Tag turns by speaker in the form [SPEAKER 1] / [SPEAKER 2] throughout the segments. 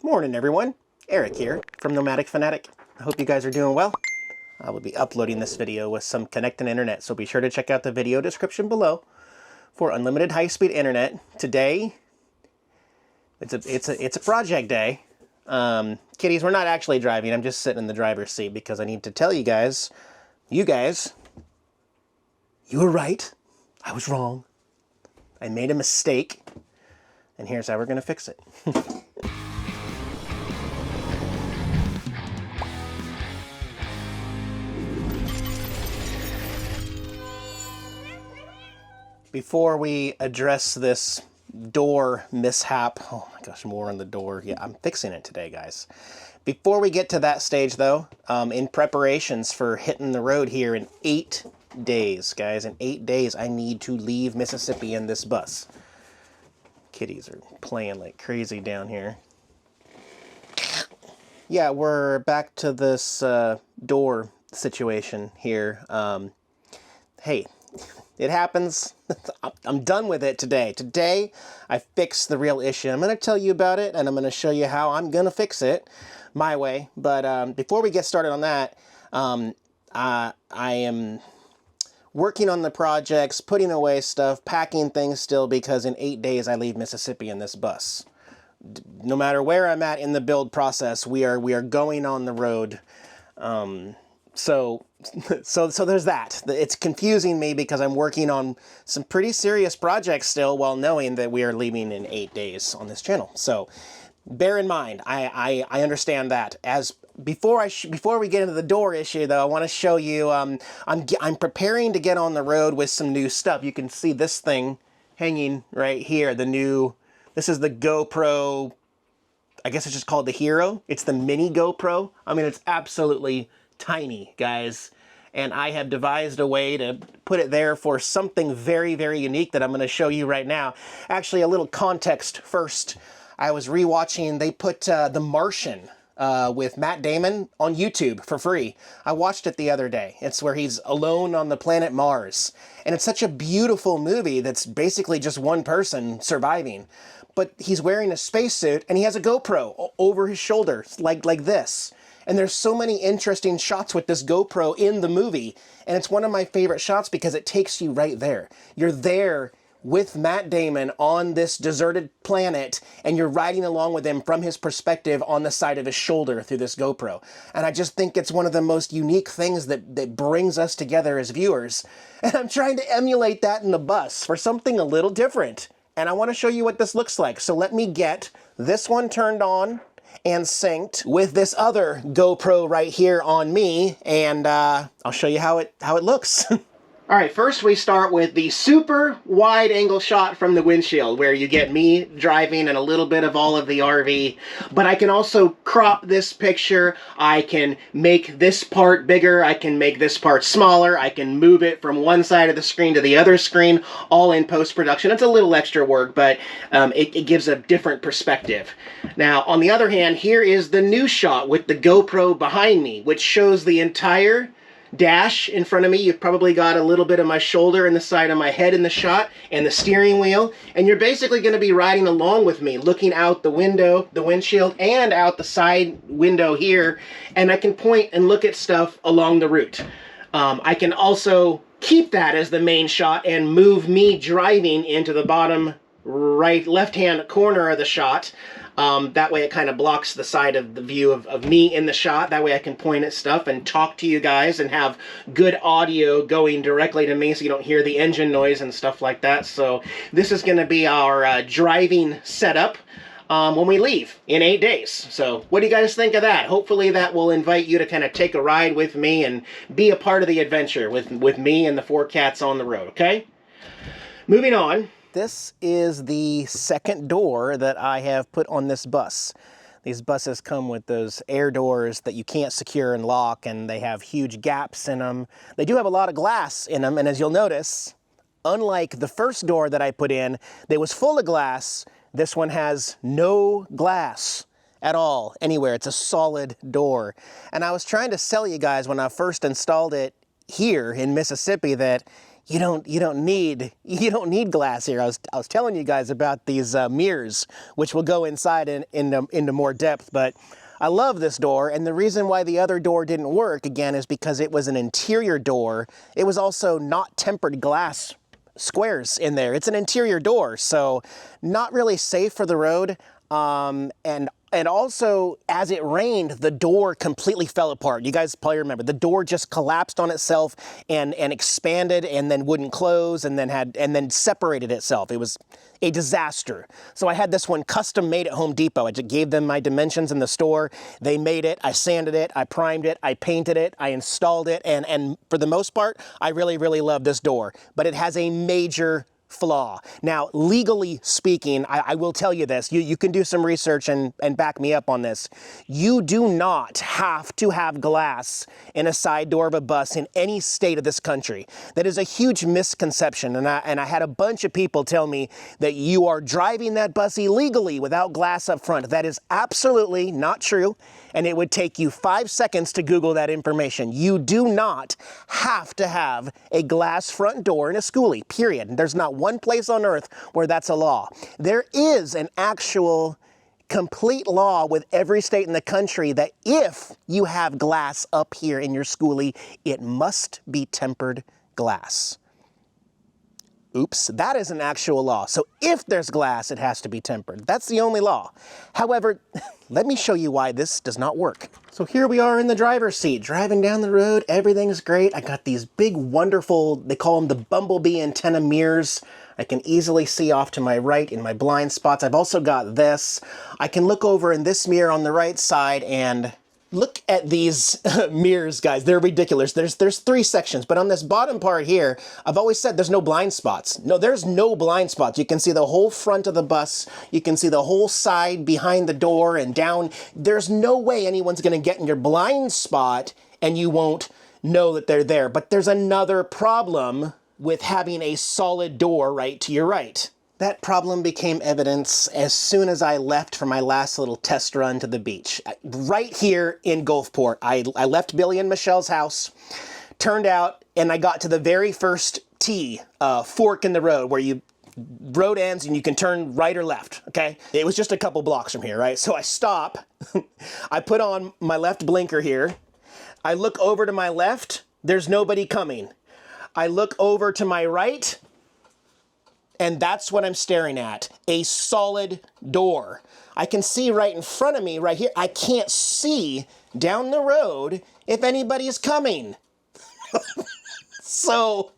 [SPEAKER 1] Morning everyone, Eric here from Nomadic Fanatic. I hope you guys are doing well. I will be uploading this video with some Connecten internet, so be sure to check out the video description below for unlimited high-speed internet. Today, it's a project day. Kiddies, we're not actually driving. I'm just sitting in the driver's seat because I need to tell you guys, you were right. I was wrong. I made a mistake, and here's how we're gonna fix it. Before we address this door mishap, oh my gosh, more on the door. Yeah, I'm fixing it today, guys. Before we get to that stage though, in preparations for hitting the road here in 8 days, guys, in 8 days, I need to leave Mississippi in this bus. Kitties are playing like crazy down here. Yeah, we're back to this door situation here. Hey, it happens. I'm done with it today. Today, I fixed the real issue. I'm going to tell you about it, and I'm going to show you how I'm going to fix it my way. But before we get started on that, I am working on the projects, putting away stuff, packing things still, because in 8 days, I leave Mississippi in this bus. No matter where I'm at in the build process, we are going on the road. So there's that. It's confusing me because I'm working on some pretty serious projects still while knowing that we are leaving in 8 days on this channel. So bear in mind, I understand that. Before we get into the door issue though, I want to show you, I'm preparing to get on the road with some new stuff. You can see this thing hanging right here, this is the GoPro, I guess it's just called the Hero. It's the mini GoPro. I mean, it's absolutely tiny, guys. And I have devised a way to put it there for something very, very unique that I'm going to show you right now. Actually, a little context first. I was rewatching, they put The Martian with Matt Damon on YouTube for free. I watched it the other day. It's where he's alone on the planet Mars. And it's such a beautiful movie that's basically just one person surviving. But he's wearing a spacesuit and he has a GoPro over his shoulder, like this. And there's so many interesting shots with this GoPro in the movie. And it's one of my favorite shots because it takes you right there. You're there with Matt Damon on this deserted planet, and you're riding along with him from his perspective on the side of his shoulder through this GoPro. And I just think it's one of the most unique things that brings us together as viewers. And I'm trying to emulate that in the bus for something a little different. And I want to show you what this looks like. So let me get this one turned on and synced with this other GoPro right here on me, and I'll show you how it looks. All right, first we start with the super wide angle shot from the windshield where you get me driving and a little bit of all of the RV, but I can also crop this picture. I can make this part bigger. I can make this part smaller. I can move it from one side of the screen to the other screen, all in post-production. It's a little extra work, but it gives a different perspective. Now, on the other hand, here is the new shot with the GoPro behind me, which shows the entire dash in front of me. You've probably got a little bit of my shoulder and the side of my head in the shot, and the steering wheel, and you're basically going to be riding along with me, looking out the window, the windshield, and out the side window here, and I can point and look at stuff along the route. I can also keep that as the main shot and move me driving into the bottom left-hand corner of the shot. That way it kind of blocks the side of the view of me in the shot. That way I can point at stuff and talk to you guys and have good audio going directly to me so you don't hear the engine noise and stuff like that. So this is going to be our driving setup when we leave in 8 days. So what do you guys think of that? Hopefully that will invite you to kind of take a ride with me and be a part of the adventure with me and the 4 cats on the road, okay? Moving on. This is the second door that I have put on this bus. These buses come with those air doors that you can't secure and lock, and they have huge gaps in them. They do have a lot of glass in them, and as you'll notice, unlike the first door that I put in, that was full of glass, this one has no glass at all, anywhere. It's a solid door. And I was trying to sell you guys when I first installed it here in Mississippi that you don't need glass here. I was telling you guys about these mirrors, which will go inside into more depth, but I love this door, and the reason why the other door didn't work, again, is because it was an interior door. It was also not tempered glass squares in there. It's an interior door, so not really safe for the road. And also, as it rained, the door completely fell apart. You guys probably remember, the door just collapsed on itself and expanded and then wouldn't close and then separated itself. It was a disaster. So I had this one custom made at Home Depot. I just gave them my dimensions in the store. They made it, I sanded it, I primed it, I painted it, I installed it, and for the most part, I really, really love this door. But it has a major flaw. Now, legally speaking, I will tell you this, you can do some research and back me up on this. You do not have to have glass in a side door of a bus in any state of this country. That is a huge misconception, and I had a bunch of people tell me that you are driving that bus illegally without glass up front. That is absolutely not true, and it would take you 5 seconds to Google that information. You do not have to have a glass front door in a schoolie, period. There's not one place on earth where that's a law. There is an actual complete law with every state in the country that if you have glass up here in your schoolie, it must be tempered glass. Oops, that is an actual law. So if there's glass, it has to be tempered. That's the only law. However, let me show you why this does not work. So here we are in the driver's seat, driving down the road. Everything's great. I got these big, wonderful, they call them the bumblebee antenna mirrors. I can easily see off to my right in my blind spots. I've also got this. I can look over in this mirror on the right side and look at these mirrors, guys. They're ridiculous. There's 3 sections, but on this bottom part here, I've always said there's no blind spots. No, there's no blind spots. You can see the whole front of the bus. You can see the whole side behind the door and down. There's no way anyone's going to get in your blind spot and you won't know that they're there. But there's another problem with having a solid door right to your right. That problem became evidence as soon as I left for my last little test run to the beach. Right here in Gulfport, I left Billy and Michelle's house, turned out, and I got to the very first T, fork in the road where road ends and you can turn right or left, okay? It was just a couple blocks from here, right? So I stop, I put on my left blinker here, I look over to my left, there's nobody coming. I look over to my right, and that's what I'm staring at, a solid door. I can see right in front of me, right here. I can't see down the road if anybody's coming. So,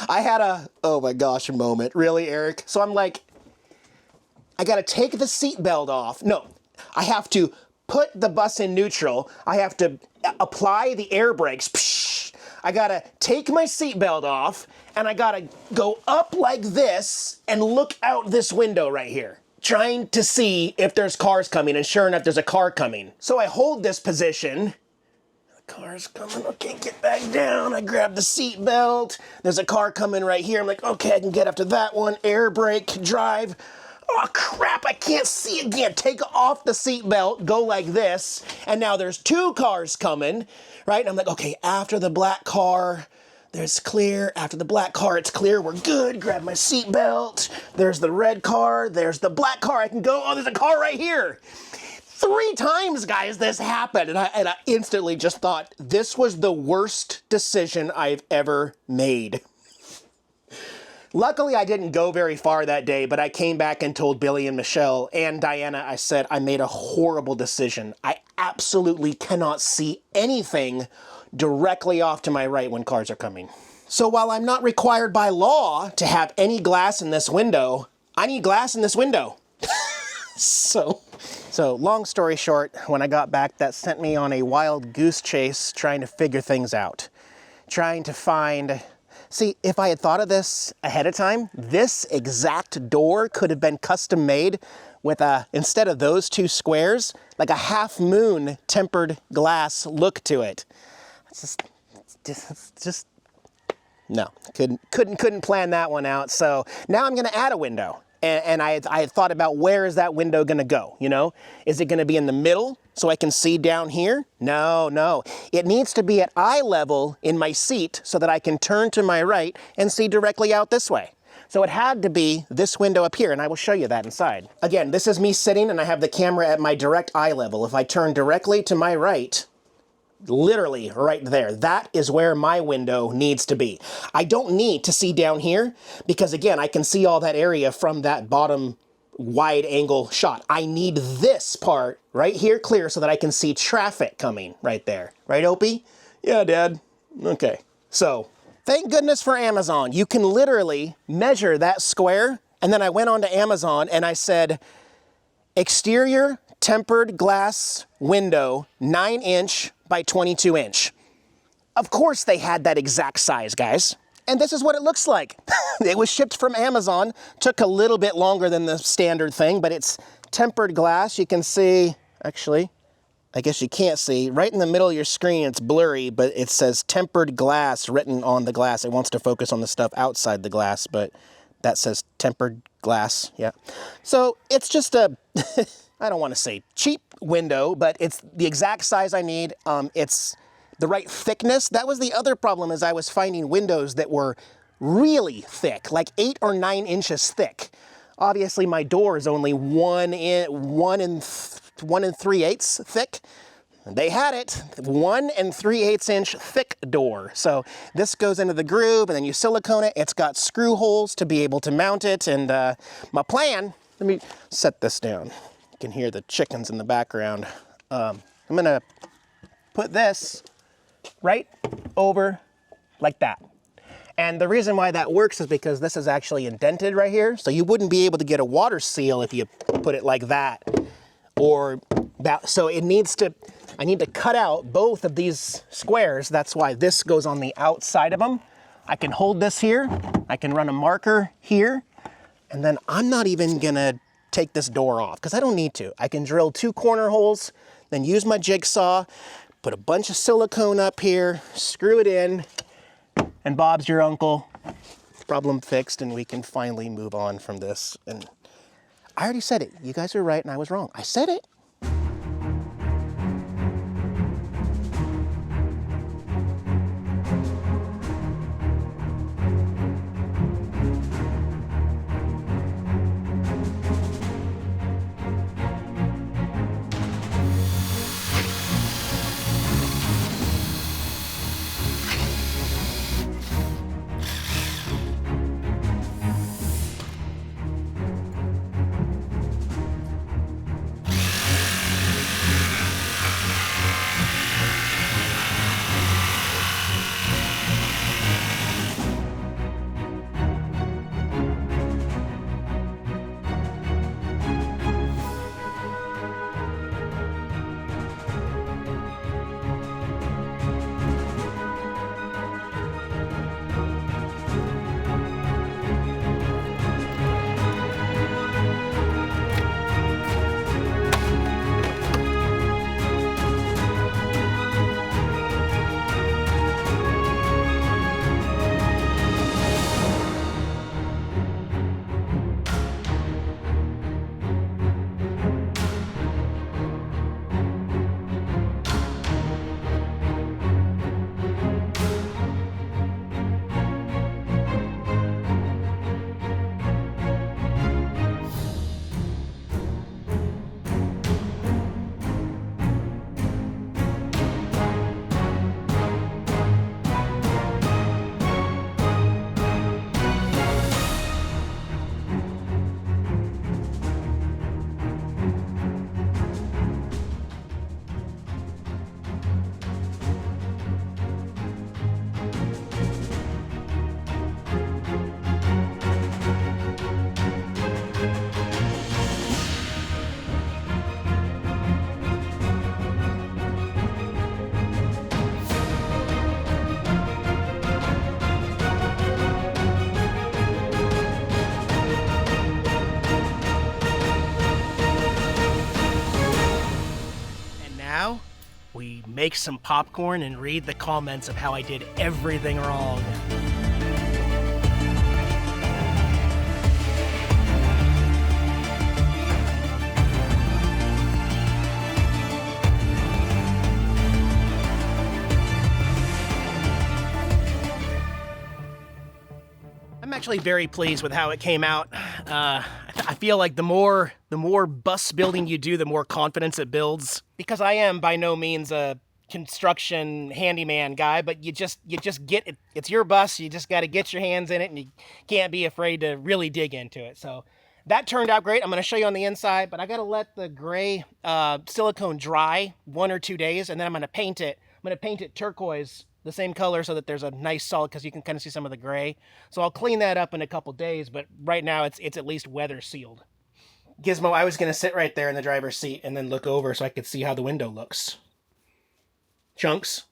[SPEAKER 1] I had a, oh my gosh, moment. Really, Eric? So I'm like, I gotta take the seatbelt off. No, I have to put the bus in neutral. I have to apply the air brakes. Psh, I gotta take my seatbelt off, and I gotta go up like this and look out this window right here, trying to see if there's cars coming, and sure enough, there's a car coming. So I hold this position. The car's coming, okay, get back down. I grab the seatbelt. There's a car coming right here. I'm like, okay, I can get up to that one. Air brake, drive. Oh crap, I can't see again. Take off the seatbelt, go like this, and now there's 2 cars coming, right? And I'm like, okay, after the black car, there's clear. After the black car, it's clear. We're good. Grab my seatbelt. There's the red car. There's the black car. I can go. Oh, there's a car right here. 3 times, guys, this happened. And I instantly just thought, this was the worst decision I've ever made. Luckily, I didn't go very far that day, but I came back and told Billy and Michelle and Diana, I said, I made a horrible decision. I absolutely cannot see anything directly off to my right when cars are coming. So while I'm not required by law to have any glass in this window, I need glass in this window. So long story short, when I got back, that sent me on a wild goose chase trying to figure things out. Trying to find... See, if I had thought of this ahead of time, this exact door could have been custom made with instead of those 2 squares, like a half moon tempered glass look to it. It's just no, couldn't plan that one out. So now I'm gonna add a window. And I had thought about where is that window gonna go, you know? Is it gonna be in the middle so I can see down here? No. It needs to be at eye level in my seat so that I can turn to my right and see directly out this way. So it had to be this window up here, and I will show you that inside. Again, this is me sitting and I have the camera at my direct eye level. If I turn directly to my right, literally right there, that is where my window needs to be. I don't need to see down here because, again, I can see all that area from that bottom wide angle shot. I need this part right here clear so that I can see traffic coming right there. Right, Opie? Yeah, Dad. Okay. So, thank goodness for Amazon. You can literally measure that square, and then I went on to Amazon and I said, exterior tempered glass window, 9-inch by 22-inch. Of course they had that exact size, guys. And this is what it looks like. It was shipped from Amazon. Took a little bit longer than the standard thing, but it's tempered glass. You can see, actually, I guess you can't see. Right in the middle of your screen, it's blurry, but it says tempered glass written on the glass. It wants to focus on the stuff outside the glass, but that says tempered glass, yeah. So it's just a, I don't want to say cheap window, but it's the exact size I need. It's the right thickness. That was the other problem, is I was finding windows that were really thick, like 8 or 9 inches thick. Obviously my door is only 1 3/8 thick. They had it, 1 3/8 inch thick door. So this goes into the groove and then you silicone it. It's got screw holes to be able to mount it. And my plan, let me set this down. You can hear the chickens in the background. I'm gonna put this right over like that. And the reason why that works is because this is actually indented right here. So you wouldn't be able to get a water seal if you put it like that. Or that, so it needs to, I need to cut out both of these squares. That's why this goes on the outside of them. I can hold this here. I can run a marker here. And then I'm not even gonna take this door off because I don't need to. I can drill 2 corner holes, then use my jigsaw, put a bunch of silicone up here, screw it in, and Bob's your uncle. Problem fixed, and we can finally move on from this. And I already said it. You guys are right and I was wrong. I said it. We make some popcorn and read the comments of how I did everything wrong. actually very pleased with how it came out. I feel like the more bus building you do, the more confidence it builds. Because I am by no means a construction handyman guy, but you just get it. It's your bus. You just got to get your hands in it, and you can't be afraid to really dig into it. So that turned out great. I'm going to show you on the inside, but I got to let the gray silicone dry 1 or 2 days, and then I'm going to paint it. I'm going to paint it turquoise, the same color, so that there's a nice solid, because you can kind of see some of the gray. So I'll clean that up in a couple days, but right now it's at least weather sealed. Gizmo, I was going to sit right there in the driver's seat and then look over so I could see how the window looks. Chunks,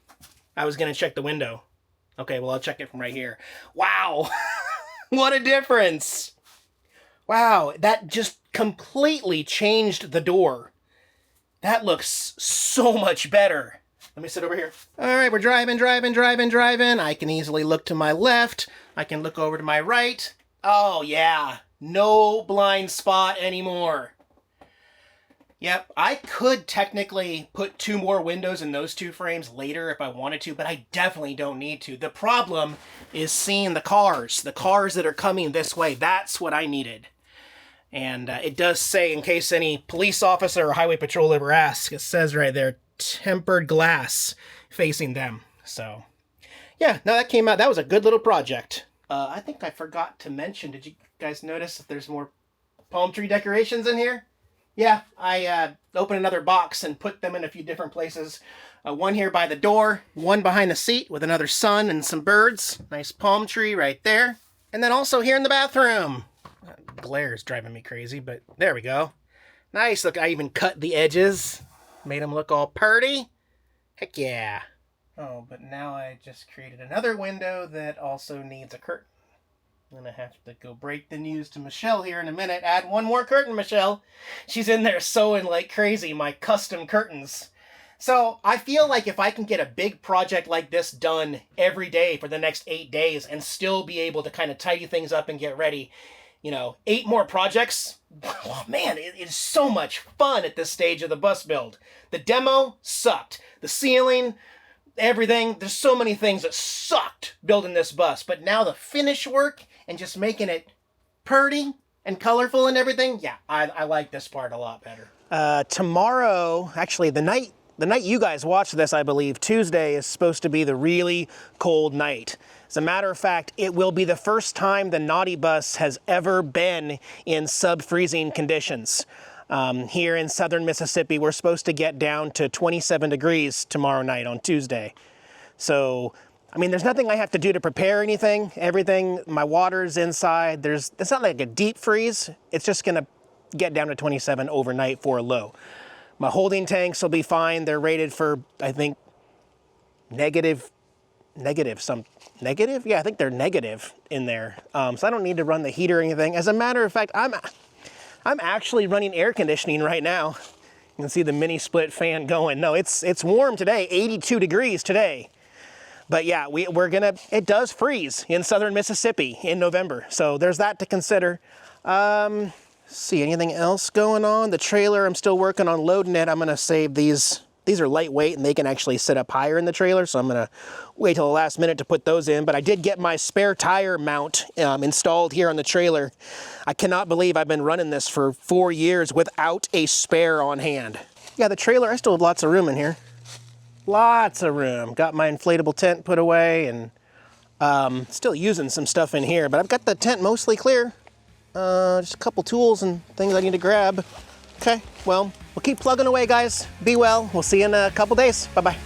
[SPEAKER 1] I was going to check the window. Okay, well, I'll check it from right here. Wow! What a difference! Wow, that just completely changed the door. That looks so much better. Let me sit over here. All right, we're driving. I can easily look to my left. I can look over to my right. Oh, yeah. No blind spot anymore. Yep, I could technically put 2 more windows in those 2 frames later if I wanted to, but I definitely don't need to. The problem is seeing the cars that are coming this way. That's what I needed. And it does say, in case any police officer or highway patrol ever asks, it says right there, tempered glass facing them. So, yeah, no, that came out. That was a good little project. I think I forgot to mention, did you guys notice that there's more palm tree decorations in here? Yeah, I opened another box and put them in a few different places. One here by the door, one behind the seat with another sun and some birds. Nice palm tree right there. And then also here in the bathroom. Glare is driving me crazy, but there we go. Nice, look, I even cut the edges. Made them look all purty. Heck yeah. Oh, but now I just created another window that also needs a curtain. I'm going to have to go break the news to Michelle here in a minute. Add one more curtain, Michelle. She's in there sewing like crazy, my custom curtains. So I feel like if I can get a big project like this done every day for the next 8 days and still be able to kind of tidy things up and get ready, 8 more projects, oh man, it is so much fun at this stage of the bus build. The demo sucked. The ceiling, everything, there's so many things that sucked building this bus. But now the finish work and just making it pretty and colorful and everything, yeah, I like this part a lot better. Tomorrow, actually the night you guys watch this, I believe, Tuesday is supposed to be the really cold night. As a matter of fact, it will be the first time the NautiBus has ever been in sub-freezing conditions. Here in southern Mississippi, we're supposed to get down to 27 degrees tomorrow night on Tuesday. So, I mean, there's nothing I have to do to prepare anything. Everything, my water's inside. It's not like a deep freeze. It's just gonna get down to 27 overnight for a low. My holding tanks will be fine. They're rated for, I think, negative? Yeah, I think they're negative in there. So I don't need to run the heater or anything. As a matter of fact, I'm actually running air conditioning right now. You can see the mini split fan going. No, it's warm today, 82 degrees today. But yeah, it does freeze in southern Mississippi in November. So there's that to consider. See, anything else going on? The trailer, I'm still working on loading it. I'm gonna save these. These are lightweight and they can actually sit up higher in the trailer, so I'm gonna wait till the last minute to put those in. But I did get my spare tire mount installed here on the trailer. I cannot believe I've been running this for 4 years without a spare on hand. Yeah, the trailer, I still have lots of room in here. Lots of room. Got my inflatable tent put away and still using some stuff in here, but I've got the tent mostly clear. Just a couple tools and things I need to grab. Okay, well, we'll keep plugging away, guys. Be well. We'll see you in a couple days. Bye-bye.